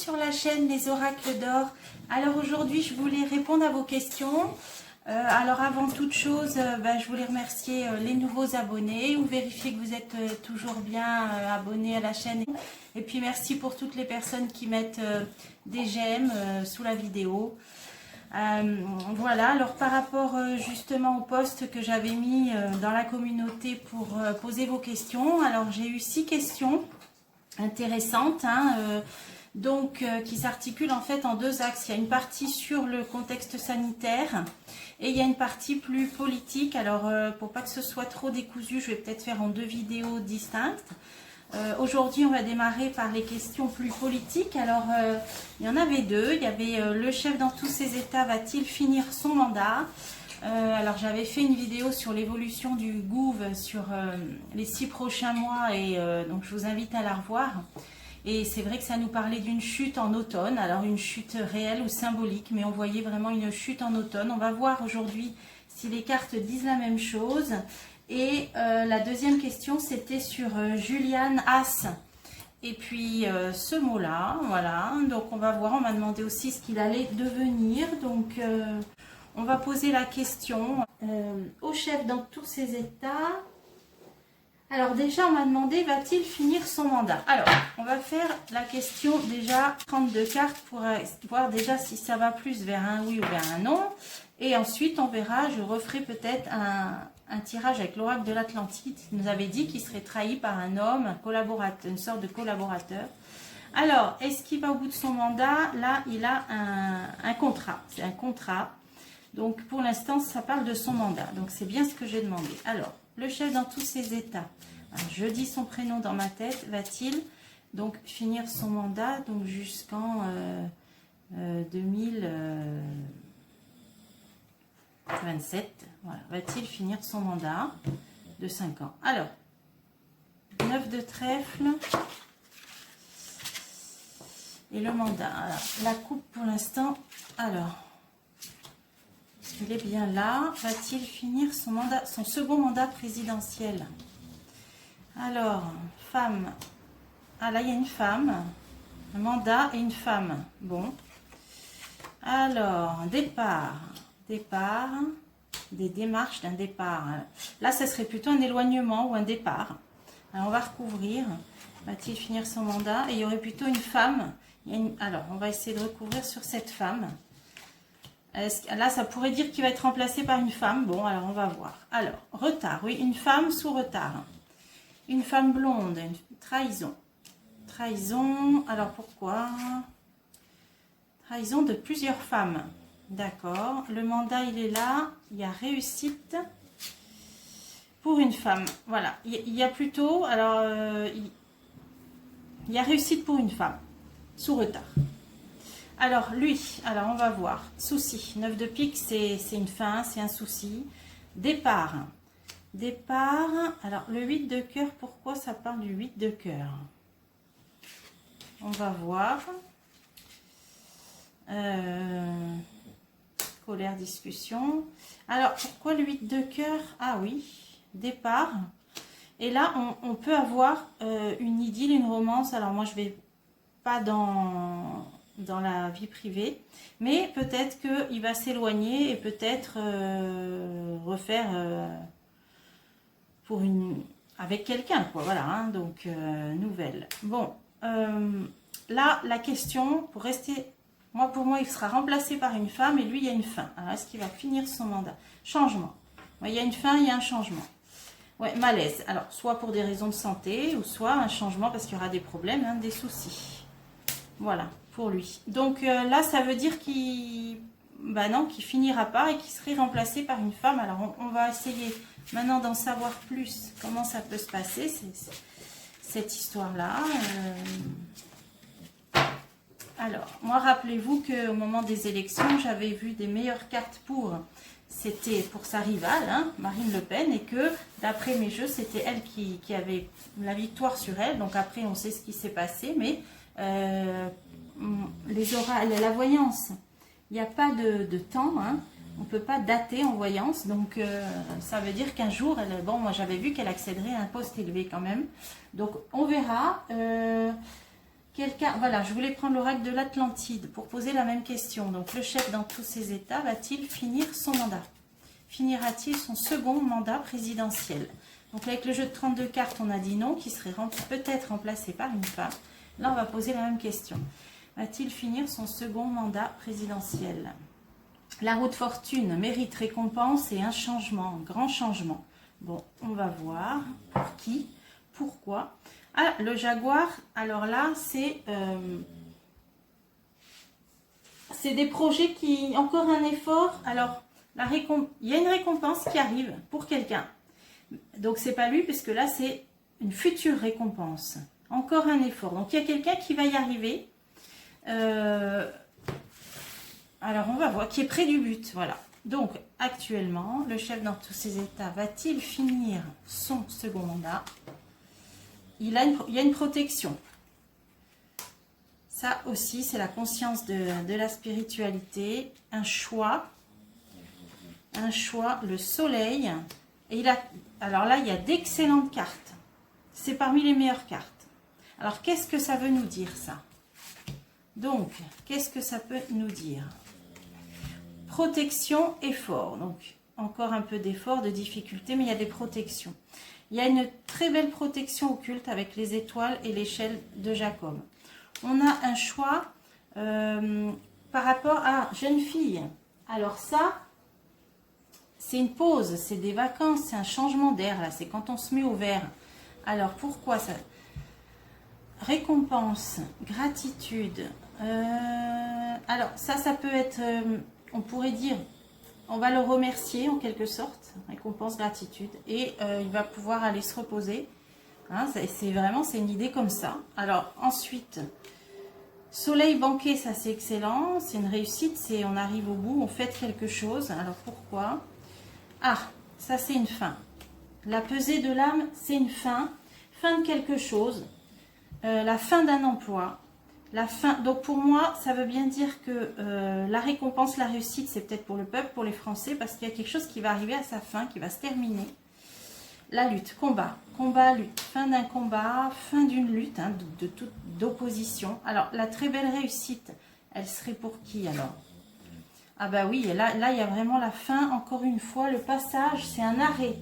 sur la chaîne Les Oracles d'Or. Alors aujourd'hui je voulais répondre à vos questions. Alors avant toute chose, je voulais remercier les nouveaux abonnés ou vérifier que vous êtes toujours bien abonnés à la chaîne. Et puis merci pour toutes les personnes qui mettent des j'aime sous la vidéo. Voilà, alors par rapport justement au post que j'avais mis dans la communauté pour poser vos questions, alors j'ai eu 6 questions intéressantes, qui s'articulent en fait en 2 axes. Il y a une partie sur le contexte sanitaire et il y a une partie plus politique. Alors pour pas que ce soit trop décousu, je vais peut-être faire en 2 vidéos distinctes. Aujourd'hui on va démarrer par les questions plus politiques. Alors il y en avait 2, il y avait le chef dans tous ses états va-t-il finir son mandat? Alors j'avais fait une vidéo sur l'évolution du Gouv sur les 6 prochains mois et donc je vous invite à la revoir. Et c'est vrai que ça nous parlait d'une chute en automne, alors une chute réelle ou symbolique, mais on voyait vraiment une chute en automne. On va voir aujourd'hui si les cartes disent la même chose. Et la deuxième question, c'était sur Julian As. Et puis ce mot-là, voilà. Donc on va voir, on m'a demandé aussi ce qu'il allait devenir. Donc on va poser la question au chef dans tous ses états. Alors déjà, on m'a demandé, va-t-il finir son mandat? Alors, on va faire la question déjà 32 cartes pour voir déjà si ça va plus vers un oui ou vers un non. Et ensuite, on verra, je referai peut-être un tirage avec l'oracle de l'Atlantide. Il nous avait dit qu'il serait trahi par un homme, un collaborateur, une sorte de collaborateur. Alors, est-ce qu'il va au bout de son mandat? Là, il a un contrat. C'est un contrat. Donc, pour l'instant, ça parle de son mandat. Donc, c'est bien ce que j'ai demandé. Alors, le chef dans tous ses états. Alors, je dis son prénom dans ma tête. Va-t-il donc finir son mandat donc jusqu'en 2027? Voilà. Va-t-il finir son mandat de 5 ans? Alors, 9 de trèfle. Et le mandat. Alors, la coupe pour l'instant. Alors, il est bien là. Va-t-il finir son mandat, son second mandat présidentiel? Alors, femme. Ah là, il y a une femme. Un mandat et une femme. Bon. Alors, départ. Départ. Des démarches d'un départ. Là, ça serait plutôt un éloignement ou un départ. Alors, on va recouvrir. Va-t-il finir son mandat? Et il y aurait plutôt une femme. Alors, on va essayer de recouvrir sur cette femme. Là, ça pourrait dire qu'il va être remplacé par une femme. Bon, alors on va voir. Alors, retard, oui, une femme sous retard. Une femme blonde, une trahison. Trahison, alors pourquoi? Trahison de plusieurs femmes. D'accord. Le mandat, il est là. Il y a réussite pour une femme. Voilà. Il y a plutôt, alors, il y a réussite pour une femme sous retard. Alors, lui, alors on va voir. Souci. 9 de pique, c'est une fin, c'est un souci. Départ. Départ. Alors, le 8 de cœur, pourquoi ça parle du 8 de cœur? On va voir. Colère, discussion. Alors, pourquoi le 8 de cœur? Ah oui, départ. Et là, on peut avoir une idylle, une romance. Alors, moi, je vais pas dans la vie privée, mais peut-être qu'il va s'éloigner et peut-être refaire avec quelqu'un, quoi, voilà, donc nouvelle. Bon, là, la question, pour rester, pour moi, il sera remplacé par une femme et lui, il y a une fin. Alors, est-ce qu'il va finir son mandat? Changement. Il y a une fin, il y a un changement. Ouais, malaise. Alors, soit pour des raisons de santé, ou soit un changement parce qu'il y aura des problèmes, des soucis. Voilà, pour lui. Donc là, ça veut dire qu'il finira pas et qu'il serait remplacé par une femme. Alors, on va essayer maintenant d'en savoir plus comment ça peut se passer, cette histoire-là. Alors, moi, rappelez-vous qu'au moment des élections, j'avais vu des meilleures cartes c'était pour sa rivale, Marine Le Pen, et que d'après mes jeux, c'était elle qui avait la victoire sur elle. Donc après, on sait ce qui s'est passé, mais les oracles, la voyance, il n'y a pas de temps, on ne peut pas dater en voyance, donc ça veut dire qu'un jour, moi j'avais vu qu'elle accéderait à un poste élevé quand même, donc on verra Quelqu'un, voilà, je voulais prendre l'oracle de l'Atlantide pour poser la même question. Donc, le chef dans tous ses états va-t-il finir son mandat? Finira-t-il son second mandat présidentiel? Donc, avec le jeu de 32 cartes, on a dit non, qui serait peut-être remplacé par une femme. Là, on va poser la même question. Va-t-il finir son second mandat présidentiel? La roue de fortune, mérite, récompense et un changement, un grand changement. Bon, on va voir. Pour qui? Pourquoi? Ah, le jaguar, alors là, c'est des projets qui... Encore un effort. Alors, il y a une récompense qui arrive pour quelqu'un. Donc, c'est pas lui, puisque là, c'est une future récompense. Encore un effort. Donc, il y a quelqu'un qui va y arriver. Alors, on va voir, qui est près du but. Voilà. Donc, actuellement, le chef dans tous ses états va-t-il finir son second mandat? Il y a une protection. Ça aussi, c'est la conscience de la spiritualité. Un choix, le soleil. Et alors là, il y a d'excellentes cartes. C'est parmi les meilleures cartes. Alors, qu'est-ce que ça veut nous dire, ça? Donc, qu'est-ce que ça peut nous dire? Protection, effort. Donc, encore un peu d'effort, de difficulté, mais il y a des protections. Il y a une très belle protection occulte avec les étoiles et l'échelle de Jacob. On a un choix par rapport à jeune fille. Alors ça, c'est une pause, c'est des vacances, c'est un changement d'air. Là, c'est quand on se met au vert. Alors pourquoi ça? Récompense, gratitude. Alors ça peut être, on pourrait dire, on va le remercier en quelque sorte, récompense, gratitude, et il va pouvoir aller se reposer. Hein, c'est une idée comme ça. Alors ensuite, soleil banqué, ça c'est excellent, c'est une réussite, on arrive au bout, on fait quelque chose. Alors pourquoi? Ah, ça c'est une fin. La pesée de l'âme, c'est une fin de quelque chose, la fin d'un emploi. La fin, donc pour moi, ça veut bien dire que la récompense, la réussite, c'est peut-être pour le peuple, pour les Français, parce qu'il y a quelque chose qui va arriver à sa fin, qui va se terminer. La lutte, combat, lutte, fin d'un combat, fin d'une lutte, hein, d'opposition. Alors, la très belle réussite, elle serait pour qui alors? Ah bah oui, là, il y a vraiment la fin, encore une fois, le passage, c'est un arrêt.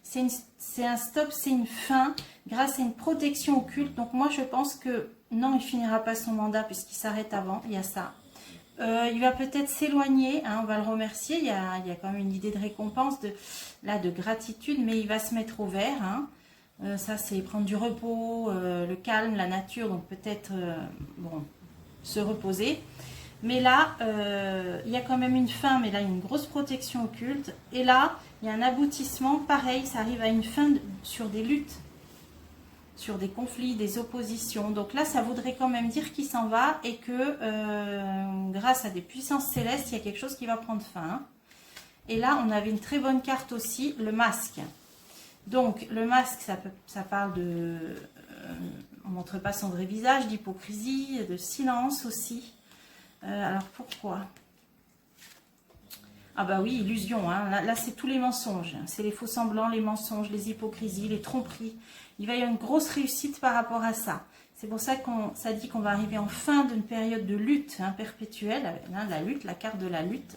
C'est un stop, c'est une fin, grâce à une protection occulte. Donc moi, je pense que non, il ne finira pas son mandat puisqu'il s'arrête avant, il y a ça. Il va peut-être s'éloigner, hein, on va le remercier, il y a quand même une idée de récompense, de gratitude, mais il va se mettre au vert. Hein. Ça, c'est prendre du repos, le calme, la nature, donc peut-être bon, se reposer. Mais là, il y a quand même une fin, mais là, il y a une grosse protection occulte. Et là, il y a un aboutissement, pareil, ça arrive à une fin sur des luttes, sur des conflits, des oppositions. Donc là, ça voudrait quand même dire qu'il s'en va et que grâce à des puissances célestes, il y a quelque chose qui va prendre fin. Hein. Et là, on avait une très bonne carte aussi, le masque. Donc, le masque, ça parle de... on ne montre pas son vrai visage, d'hypocrisie, de silence aussi. Alors, pourquoi? Ah bah oui, illusion. Hein. Là c'est tous les mensonges. C'est les faux semblants, les mensonges, les hypocrisies, les tromperies. Il va y avoir une grosse réussite par rapport à ça. C'est pour ça ça dit qu'on va arriver en fin d'une période de lutte hein, perpétuelle. Hein, la lutte, la carte de la lutte.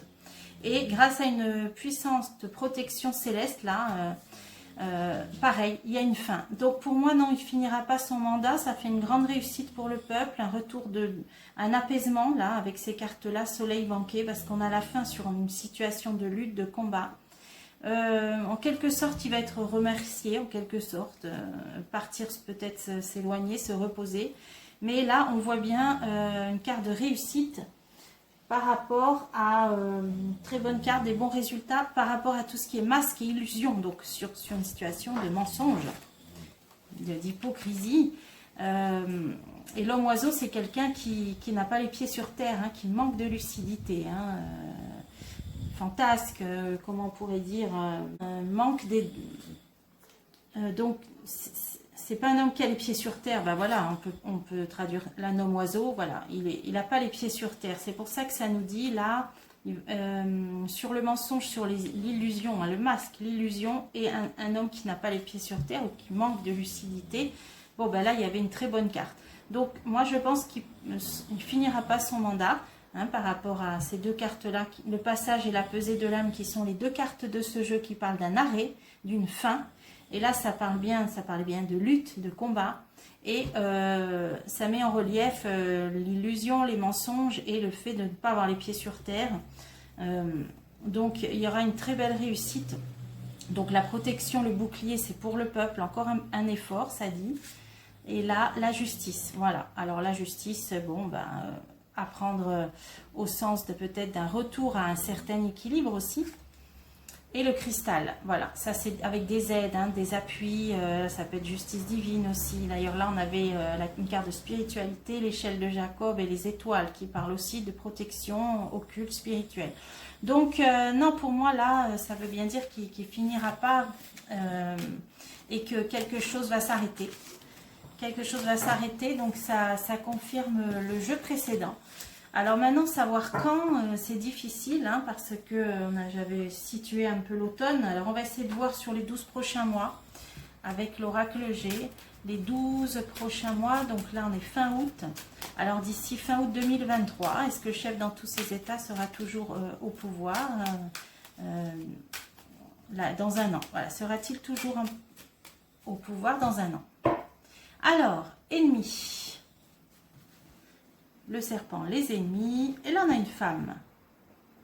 Et grâce à une puissance de protection céleste, là, pareil, il y a une fin. Donc pour moi, non, il ne finira pas son mandat. Ça fait une grande réussite pour le peuple, un retour un apaisement, là, avec ces cartes-là, soleil banqué, parce qu'on a la fin sur une situation de lutte, de combat. En quelque sorte, il va être remercié, en quelque sorte, partir peut-être s'éloigner, se reposer. Mais là, on voit bien une carte de réussite par rapport à une très bonne carte, des bons résultats par rapport à tout ce qui est masque et illusion, donc sur une situation de mensonge, d'hypocrisie. Et l'homme oiseau, c'est quelqu'un qui n'a pas les pieds sur terre, hein, qui manque de lucidité, hein, fantasque, comment on pourrait dire, manque des... donc, c'est pas un homme qui a les pieds sur terre, ben voilà, on peut traduire l'un homme oiseau, voilà, il n'a pas les pieds sur terre. C'est pour ça que ça nous dit là, sur le mensonge, sur l'illusion, hein, le masque, l'illusion, et un homme qui n'a pas les pieds sur terre ou qui manque de lucidité. Bon, ben là, il y avait une très bonne carte. Donc, moi, je pense qu'il ne finira pas son mandat. Hein, par rapport à ces deux cartes-là, le passage et la pesée de l'âme, qui sont les deux cartes de ce jeu qui parlent d'un arrêt, d'une fin. Et là, ça parle bien de lutte, de combat. Et ça met en relief l'illusion, les mensonges et le fait de ne pas avoir les pieds sur terre. Donc, il y aura une très belle réussite. Donc, la protection, le bouclier, c'est pour le peuple. Encore un effort, ça dit. Et là, la justice. Voilà. Alors, la justice, bon, ben... à prendre au sens de peut-être d'un retour à un certain équilibre aussi. Et le cristal, voilà, ça c'est avec des aides, hein, des appuis, ça peut être justice divine aussi. D'ailleurs là on avait une carte de spiritualité, l'échelle de Jacob et les étoiles qui parlent aussi de protection occulte spirituelle. Donc non, pour moi là ça veut bien dire qu'il finira pas et que quelque chose va s'arrêter. Quelque chose va s'arrêter, donc ça confirme le jeu précédent. Alors maintenant, savoir quand, c'est difficile, hein, parce que j'avais situé un peu l'automne. Alors on va essayer de voir sur les 12 prochains mois, avec l'oracle G, les 12 prochains mois, donc là on est fin août. Alors d'ici fin août 2023, est-ce que le chef dans tous ses états sera toujours au pouvoir là, dans un an? Voilà, sera-t-il toujours au pouvoir dans un an? Alors, ennemis. Le serpent, les ennemis. Et là, on a une femme.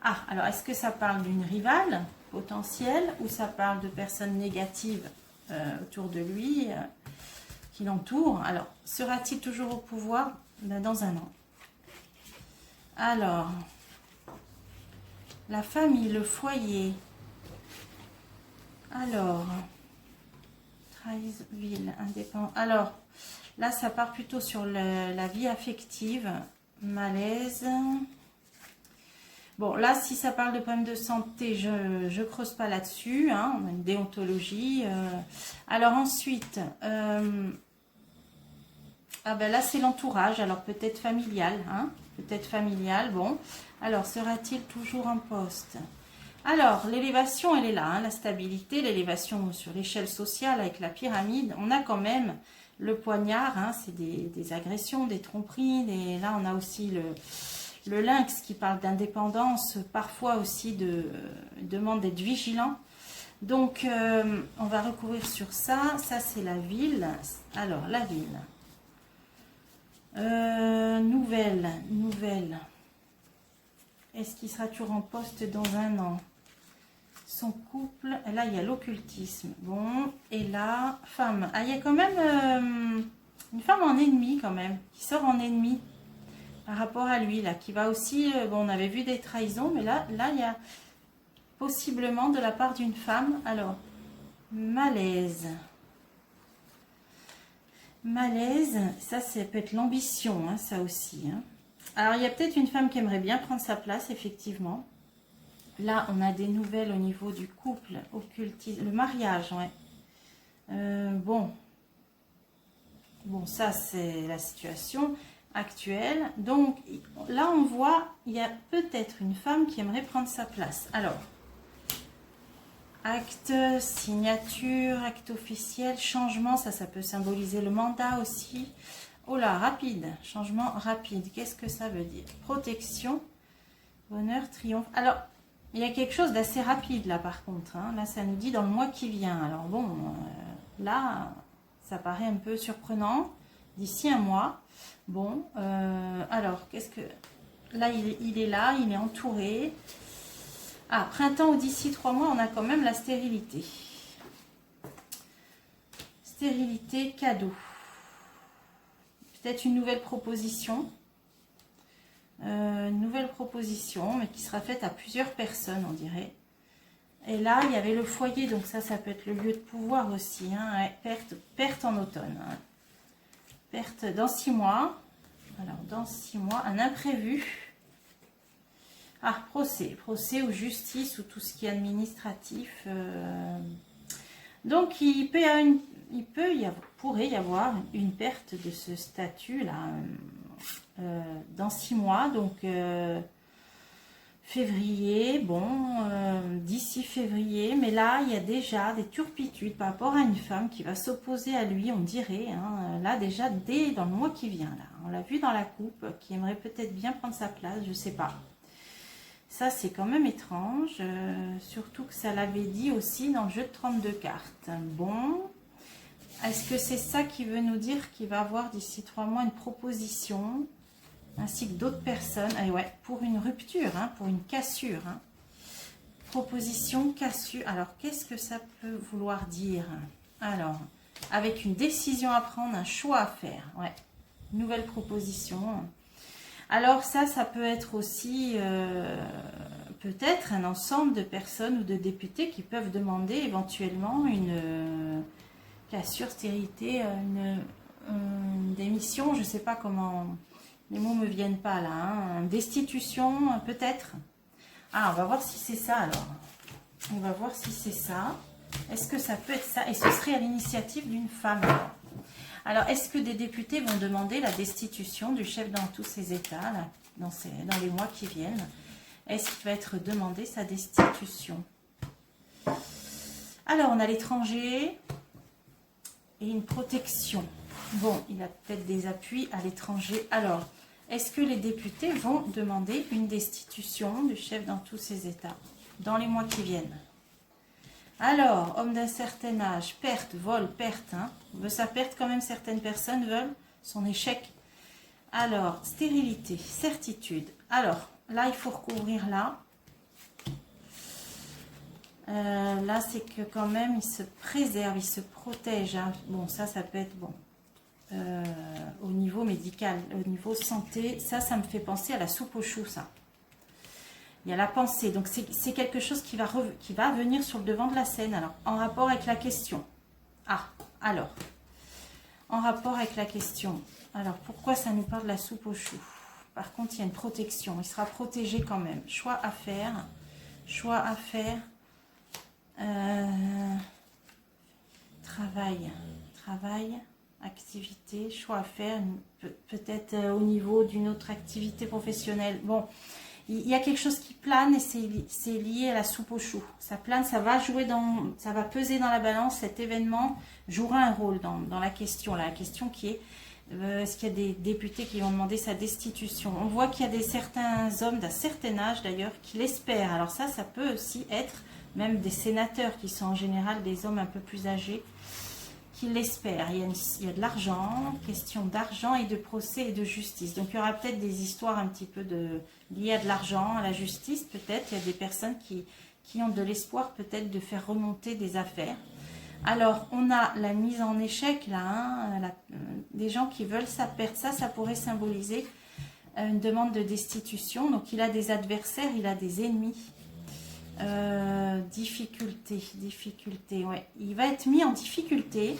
Ah, alors, est-ce que ça parle d'une rivale potentielle ou ça parle de personnes négatives autour de lui, qui l'entourent? Alors, sera-t-il toujours au pouvoir? Ben, dans un an. Alors, la famille, le foyer. Alors, ville, indépendant. Alors, là, ça part plutôt sur la vie affective, malaise. Bon, là, si ça parle de problèmes de santé, je ne creuse pas là-dessus. Hein, on a une déontologie. Alors ensuite, ah ben là, c'est l'entourage. Alors peut-être familial. Hein, peut-être familial. Bon, alors sera-t-il toujours en poste? Alors, l'élévation, elle est là, hein, la stabilité, l'élévation sur l'échelle sociale avec la pyramide. On a quand même le poignard, hein, c'est des agressions, des tromperies. Là, on a aussi le lynx qui parle d'indépendance, parfois aussi demande d'être vigilant. Donc, on va recouvrir sur ça. Ça, c'est la ville. Alors, la ville. Nouvelle. Est-ce qu'il sera toujours en poste dans un an? Son couple, là il y a l'occultisme. Bon, et là, femme. Ah, il y a quand même une femme en ennemi quand même, qui sort en ennemi par rapport à lui, là, qui va aussi, bon, on avait vu des trahisons, mais là il y a possiblement de la part d'une femme. Alors, malaise. Malaise, ça peut être l'ambition, hein, ça aussi. Hein. Alors, il y a peut-être une femme qui aimerait bien prendre sa place, effectivement. Là, on a des nouvelles au niveau du couple, occultisme, le mariage, ouais. Bon, ça, c'est la situation actuelle. Donc, là, on voit, il y a peut-être une femme qui aimerait prendre sa place. Alors, acte, signature, acte officiel, changement, ça peut symboliser le mandat aussi. Oh là, rapide, changement rapide. Qu'est-ce que ça veut dire? Protection, bonheur, triomphe. Alors, il y a quelque chose d'assez rapide là par contre. Hein. Là, ça nous dit dans le mois qui vient. Alors bon, là, ça paraît un peu surprenant. D'ici un mois. Bon, alors, qu'est-ce que... Là, il est là, il est entouré. Ah, printemps ou d'ici 3 mois, on a quand même la stérilité. Stérilité, cadeau. Peut-être une nouvelle proposition. Une nouvelle proposition, mais qui sera faite à plusieurs personnes, on dirait. Et là, il y avait le foyer, donc ça peut être le lieu de pouvoir aussi. Hein, ouais, perte en automne. Hein. Perte dans 6 mois. Alors, dans 6 mois, un imprévu. Ah, procès ou justice ou tout ce qui est administratif. Donc, pourrait y avoir une perte de ce statut-là. Dans 6 mois, donc février, bon, d'ici février, mais là, il y a déjà des turpitudes par rapport à une femme qui va s'opposer à lui, on dirait, hein, là déjà, dès dans le mois qui vient, là, on l'a vu dans la coupe, qui aimerait peut-être bien prendre sa place, je sais pas. Ça, c'est quand même étrange, surtout que ça l'avait dit aussi dans le jeu de 32 cartes. Bon, est-ce que c'est ça qui veut nous dire qu'il va avoir d'ici 3 mois une proposition ainsi que d'autres personnes, et ouais, pour une rupture, hein, pour une cassure. Hein. Proposition, cassure. Alors, qu'est-ce que ça peut vouloir dire? Alors, avec une décision à prendre, un choix à faire. Ouais, nouvelle proposition. Alors, ça peut être aussi peut-être un ensemble de personnes ou de députés qui peuvent demander éventuellement une cassure, stérilité, une démission, je ne sais pas comment... Les mots ne me viennent pas là. Hein. Destitution, peut-être. Ah, on va voir si c'est ça alors. On va voir si c'est ça. Est-ce que ça peut être ça? Et ce serait à l'initiative d'une femme. Alors, est-ce que des députés vont demander la destitution du chef dans tous ces états, là, dans les mois qui viennent? Est-ce qu'il va être demandé sa destitution? Alors, on a l'étranger et une protection. Bon, il a peut-être des appuis à l'étranger. Alors, est-ce que les députés vont demander une destitution du chef dans tous ces états dans les mois qui viennent? Alors, homme d'un certain âge, perte, vol, perte. Hein. Veut sa perte quand même, certaines personnes veulent son échec. Alors, stérilité, certitude. Alors, là, il faut recouvrir là. Là, c'est que quand même, il se préserve, il se protège. Hein. Bon, ça peut être bon. Au niveau médical, au niveau santé, ça me fait penser à la soupe aux choux, ça. Il y a la pensée, donc c'est quelque chose qui va venir sur le devant de la scène, alors, en rapport avec la question. Ah, alors, en rapport avec la question. Alors, pourquoi ça nous parle de la soupe aux choux? Par contre, il y a une protection, il sera protégé quand même. Choix à faire, travail, activité, choix à faire, peut-être au niveau d'une autre activité professionnelle. Bon, il y a quelque chose qui plane et c'est lié à la soupe aux choux. Ça plane, ça va peser dans la balance. Cet événement jouera un rôle dans la question. La question qui est, est-ce qu'il y a des députés qui vont demander sa destitution? On voit qu'il y a certains hommes d'un certain âge d'ailleurs qui l'espèrent. Alors ça peut aussi être même des sénateurs qui sont en général des hommes un peu plus âgés, qui l'espèrent. Il y a de l'argent, question d'argent et de procès et de justice. Donc il y aura peut-être des histoires un petit peu liées à de l'argent, à la justice peut-être. Il y a des personnes qui ont de l'espoir peut-être de faire remonter des affaires. Alors on a la mise en échec là, hein, des gens qui veulent sa perte. Ça pourrait symboliser une demande de destitution. Donc il a des adversaires, il a des ennemis. Difficulté, ouais. Il va être mis en difficulté.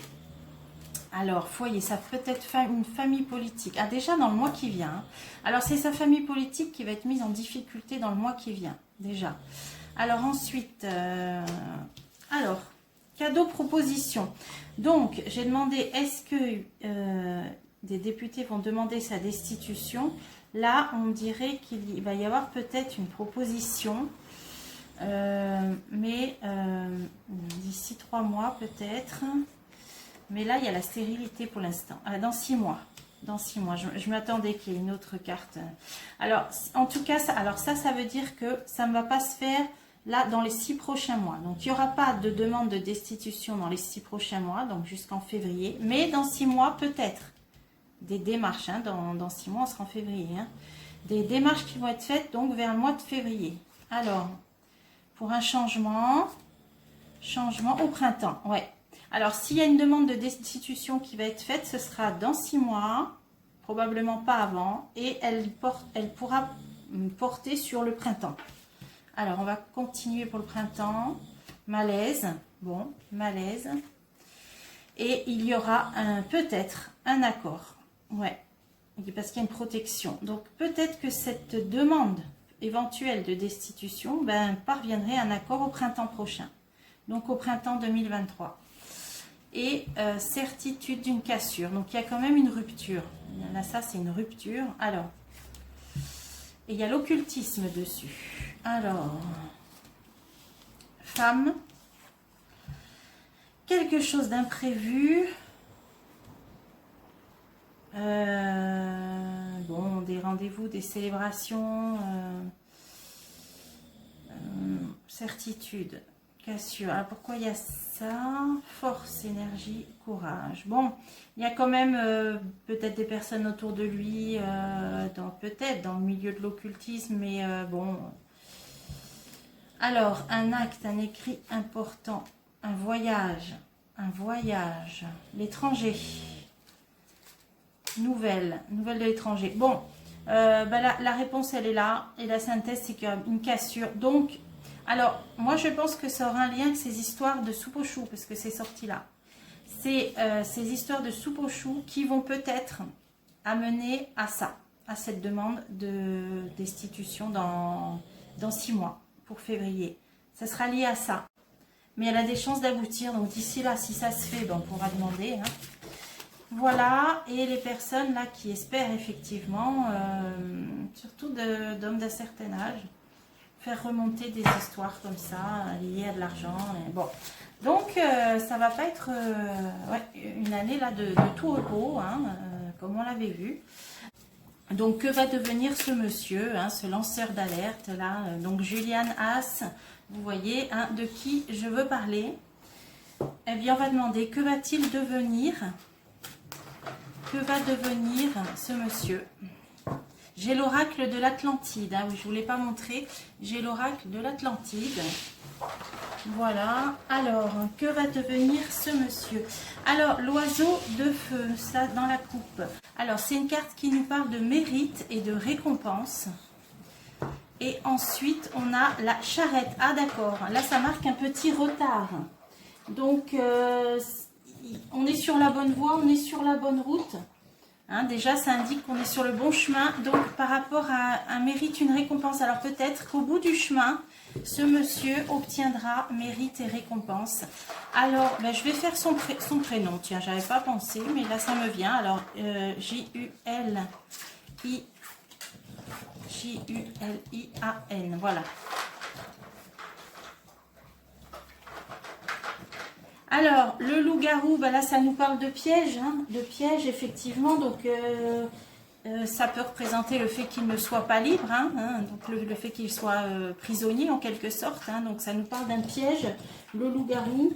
Alors, foyer, ça peut être une famille politique. Ah, déjà dans le mois qui vient. Hein. Alors, c'est sa famille politique qui va être mise en difficulté dans le mois qui vient, déjà. Alors, ensuite, cadeau proposition. Donc, j'ai demandé, est-ce que des députés vont demander sa destitution? Là, on dirait qu'il va y avoir peut-être une proposition. D'ici 3 mois peut-être, mais là il y a la stérilité pour l'instant. Dans 6 mois, je m'attendais qu'il y ait une autre carte. Alors en tout cas ça veut dire que ça ne va pas se faire là dans les 6 prochains mois. Donc il n'y aura pas de demande de destitution dans les 6 prochains mois, donc jusqu'en février, mais dans 6 mois peut-être des démarches, hein, dans 6 mois on sera en février, hein, des démarches qui vont être faites donc vers le mois de février. Alors pour un changement au printemps, ouais. Alors, s'il y a une demande de destitution qui va être faite, ce sera dans 6 mois, probablement pas avant, et elle pourra porter sur le printemps. Alors, on va continuer pour le printemps. Malaise, bon, malaise. Et il y aura peut-être un accord, ouais, parce qu'il y a une protection. Donc, peut-être que cette demande éventuelle de destitution parviendrait à un accord au printemps prochain, donc au printemps 2023. Et certitude d'une cassure, donc il y a quand même une rupture. Là, ça c'est une rupture. Alors, et il y a l'occultisme dessus. Alors, femme, quelque chose d'imprévu. Bon, des rendez-vous, des célébrations, certitude, cassure. Alors pourquoi il y a ça? Force, énergie, courage. Bon, il y a quand même peut-être des personnes autour de lui, peut-être dans le milieu de l'occultisme, mais bon. Alors, un acte, un écrit important, un voyage, l'étranger. Nouvelle de l'étranger. Bon, la réponse, elle est là. Et la synthèse, c'est qu'il y a une cassure. Donc, alors, moi, je pense que ça aura un lien avec ces histoires de soupe aux choux, parce que c'est sorti là. C'est ces histoires de soupe aux choux qui vont peut-être amener à ça, à cette demande de destitution dans 6 mois, pour février. Ça sera lié à ça. Mais elle a des chances d'aboutir. Donc, d'ici là, si ça se fait, ben, on pourra demander, hein. Voilà, et les personnes là qui espèrent effectivement, surtout d'hommes d'un certain âge, faire remonter des histoires comme ça, liées à de l'argent. Bon, donc ça va pas être une année là de tout repos, hein, comme on l'avait vu. Donc que va devenir ce monsieur, hein, ce lanceur d'alerte là, donc Julian Haas, vous voyez, hein, de qui je veux parler. Eh bien, on va demander que va-t-il devenir? Que va devenir ce monsieur? J'ai l'oracle de l'Atlantide. Hein, oui, je ne vous l'ai pas montré. J'ai l'oracle de l'Atlantide. Voilà. Alors, que va devenir ce monsieur? Alors, l'oiseau de feu, ça dans la coupe. Alors, c'est une carte qui nous parle de mérite et de récompense. Et ensuite, on a la charrette. Ah, d'accord. Là, ça marque un petit retard. Donc, on est sur la bonne voie, on est sur la bonne route. Hein, déjà, ça indique qu'on est sur le bon chemin. Donc, par rapport à un mérite, une récompense. Alors, peut-être qu'au bout du chemin, ce monsieur obtiendra mérite et récompense. Alors, ben, je vais faire son prénom. Tiens, j'avais pas pensé, mais là, ça me vient. Alors, Julian. Voilà. Alors, le loup-garou, ben là, ça nous parle de piège, hein, de piège, effectivement. Donc, ça peut représenter le fait qu'il ne soit pas libre, hein, donc le fait qu'il soit prisonnier, en quelque sorte. Hein, donc, ça nous parle d'un piège, le loup-garou.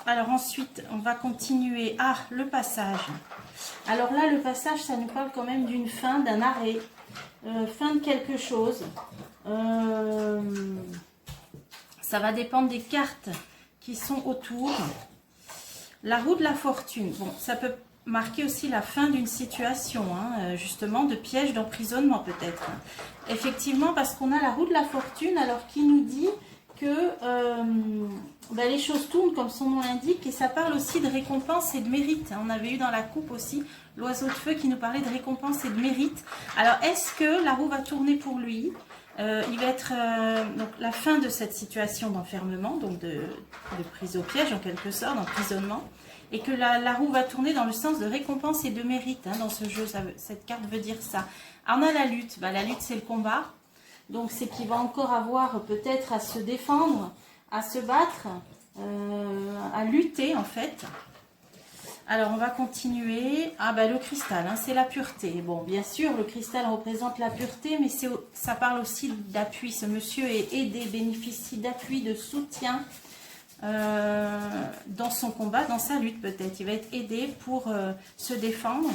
Alors, ensuite, on va continuer. Ah, le passage. Alors là, le passage, ça nous parle quand même d'une fin, d'un arrêt, fin de quelque chose. Ça va dépendre des cartes qui sont autour. La roue de la fortune, bon, ça peut marquer aussi la fin d'une situation, hein, justement de piège, d'emprisonnement peut-être. Effectivement, parce qu'on a la roue de la fortune, alors qui nous dit que ben, les choses tournent comme son nom l'indique, et ça parle aussi de récompense et de mérite. On avait eu dans la coupe aussi l'oiseau de feu qui nous parlait de récompense et de mérite. Alors, est-ce que la roue va tourner pour lui? Il va être donc la fin de cette situation d'enfermement, donc de prise au piège en quelque sorte, d'emprisonnement, et que la roue va tourner dans le sens de récompense et de mérite, hein, dans ce jeu. Cette carte veut dire ça. Alors on a la lutte. Bah, la lutte, c'est le combat. Donc c'est qu'il va encore avoir peut-être à se défendre, à se battre, à lutter en fait. Alors, on va continuer. Ah, bah, le cristal, hein, c'est la pureté. Bon, bien sûr, le cristal représente la pureté, mais ça parle aussi d'appui. Ce monsieur est aidé, bénéficie d'appui, de soutien dans son combat, dans sa lutte peut-être. Il va être aidé pour se défendre.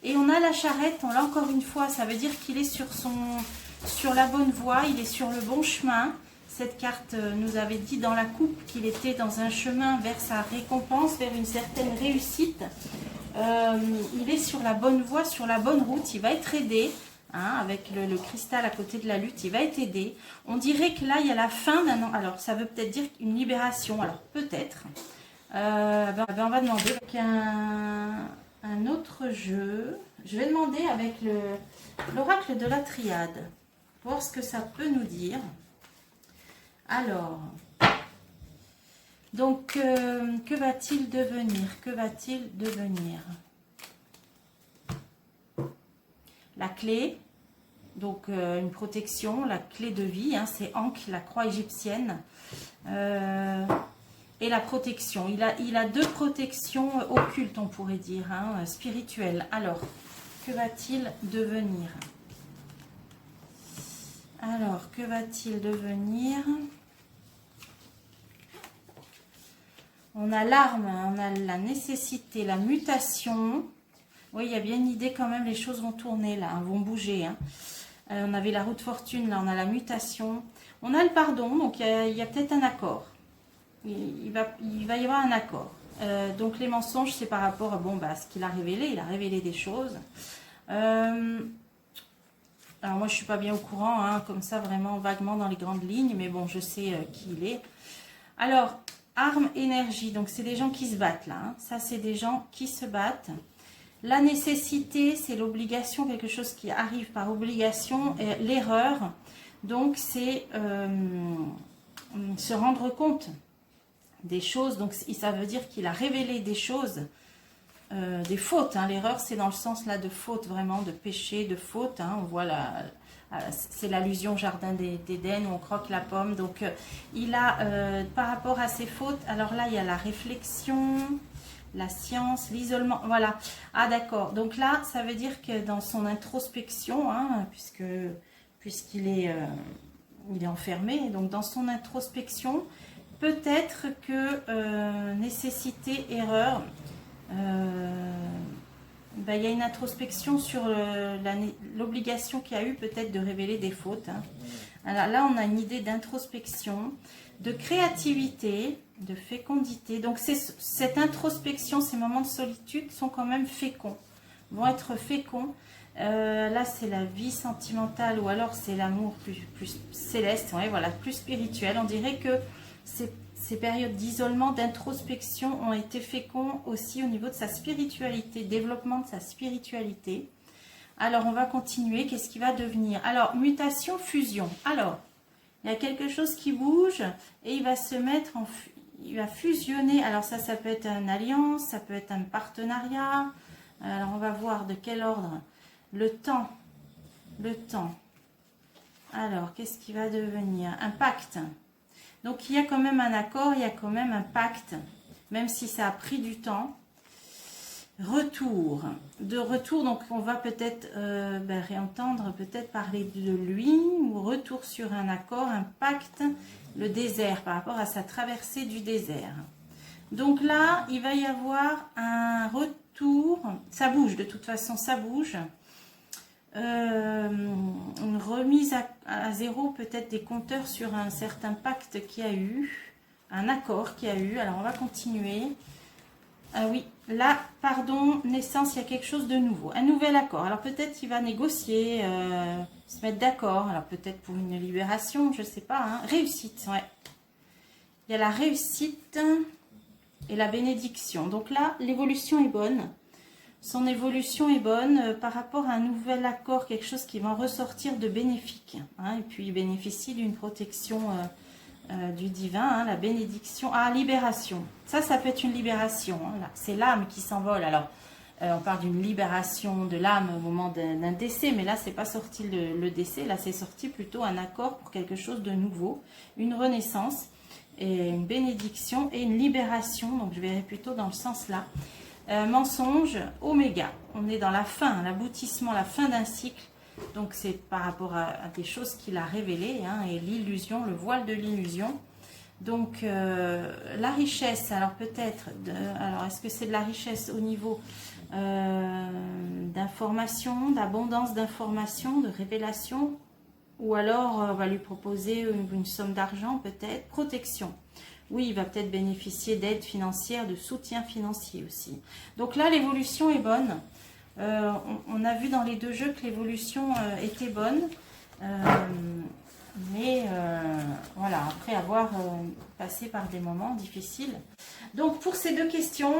Et on a la charrette, là encore une fois, ça veut dire qu'il est sur la bonne voie, il est sur le bon chemin. Cette carte nous avait dit dans la coupe qu'il était dans un chemin vers sa récompense, vers une certaine réussite. Il est sur la bonne voie, sur la bonne route. Il va être aidé, hein, avec le cristal à côté de la lutte. Il va être aidé. On dirait que là, il y a la fin d'un an. Alors, ça veut peut-être dire une libération. Alors, peut-être. On va demander avec un autre jeu. Je vais demander avec l'oracle de la triade. Voir ce que ça peut nous dire. Alors, donc, que va-t-il devenir? Que va-t-il devenir? La clé Donc une protection, la clé de vie, hein, c'est Ankh, la croix égyptienne. Et la protection. Il a deux protections occultes, on pourrait dire, hein, spirituelles. Alors, que va-t-il devenir? Alors, que va-t-il devenir? On a l'arme, on a la nécessité, la mutation. Oui, il y a bien une idée quand même, les choses vont tourner là, hein, vont bouger. Hein. On avait la roue de fortune, là on a la mutation. On a le pardon, donc il y a peut-être un accord. Il va y avoir un accord. Donc les mensonges, c'est par rapport à ce qu'il a révélé. Il a révélé des choses. Alors moi, je ne suis pas bien au courant, hein, comme ça, vraiment vaguement dans les grandes lignes. Mais bon, je sais qui il est. Alors, arme, énergie. Donc c'est des gens qui se battent là. Hein. Ça, c'est des gens qui se battent. La nécessité, c'est l'obligation, quelque chose qui arrive par obligation. L'erreur, donc c'est se rendre compte des choses. Donc ça veut dire qu'il a révélé des choses, des fautes. Hein. L'erreur, c'est dans le sens là de faute, vraiment de péché, de faute. Hein. On voit c'est l'allusion jardin d'Éden où on croque la pomme. Donc il a, par rapport à ses fautes, alors là, il y a la réflexion, la science, l'isolement, voilà. Ah d'accord, donc là, ça veut dire que dans son introspection, hein, puisqu'il est, il est enfermé, donc dans son introspection, peut-être que nécessité, erreur, il y a une introspection sur l'obligation qu'il y a eu peut-être de révéler des fautes. Hein. Alors là, on a une idée d'introspection, de créativité, de fécondité. Donc cette introspection, ces moments de solitude sont quand même féconds, vont être féconds. Là, c'est la vie sentimentale ou alors c'est l'amour plus céleste, ouais, voilà, plus spirituel. On dirait que ces périodes d'isolement, d'introspection ont été féconds aussi au niveau de sa spiritualité, développement de sa spiritualité. Alors, on va continuer. Qu'est-ce qui va devenir? Alors, mutation, fusion. Alors, il y a quelque chose qui bouge et il va se mettre en... Il va fusionner. Alors, ça peut être une alliance, ça peut être un partenariat. Alors, on va voir de quel ordre. Le temps. Le temps. Alors, qu'est-ce qui va devenir? Un pacte. Donc, il y a quand même un accord, il y a quand même un pacte, même si ça a pris du temps. Retour. De retour, donc on va peut-être réentendre, peut-être parler de lui, ou retour sur un accord, un pacte, le désert, par rapport à sa traversée du désert. Donc là, il va y avoir un retour, ça bouge, de toute façon, ça bouge. Une remise à zéro peut-être des compteurs sur un certain pacte qu'il y a eu, un accord qu'il y a eu. Alors on va continuer. Ah oui, là, pardon, naissance, il y a quelque chose de nouveau, un nouvel accord. Alors peut-être il va négocier, se mettre d'accord, alors peut-être pour une libération, je sais pas, hein. Réussite, ouais. Il y a la réussite et la bénédiction. Donc là, l'évolution est bonne. Son évolution est bonne par rapport à un nouvel accord, quelque chose qui va en ressortir de bénéfique. Hein, et puis il bénéficie d'une protection du divin, hein, la bénédiction. Ah, libération. Ça peut être une libération. Hein, c'est l'âme qui s'envole. Alors, on parle d'une libération de l'âme au moment d'un décès, mais là, c'est pas sorti le décès. Là, c'est sorti plutôt un accord pour quelque chose de nouveau, une renaissance, et une bénédiction et une libération. Donc, je verrai plutôt dans le sens là. Mensonge, oméga, on est dans la fin, l'aboutissement, la fin d'un cycle, donc c'est par rapport à des choses qu'il a révélées, hein, et l'illusion, le voile de l'illusion. Donc la richesse, alors peut-être, alors est-ce que c'est de la richesse au niveau d'information, d'abondance d'information, de révélation, ou alors on va lui proposer une somme d'argent peut-être, protection. Oui, il va peut-être bénéficier d'aide financière, de soutien financier aussi. Donc là, l'évolution est bonne. On a vu dans les deux jeux que l'évolution était bonne. Mais voilà, après avoir passé par des moments difficiles. Donc pour ces deux questions,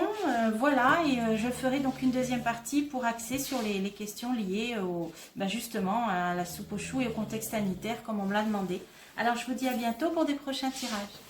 voilà, et je ferai donc une deuxième partie pour axer sur les questions liées justement à la soupe aux choux et au contexte sanitaire, comme on me l'a demandé. Alors je vous dis à bientôt pour des prochains tirages.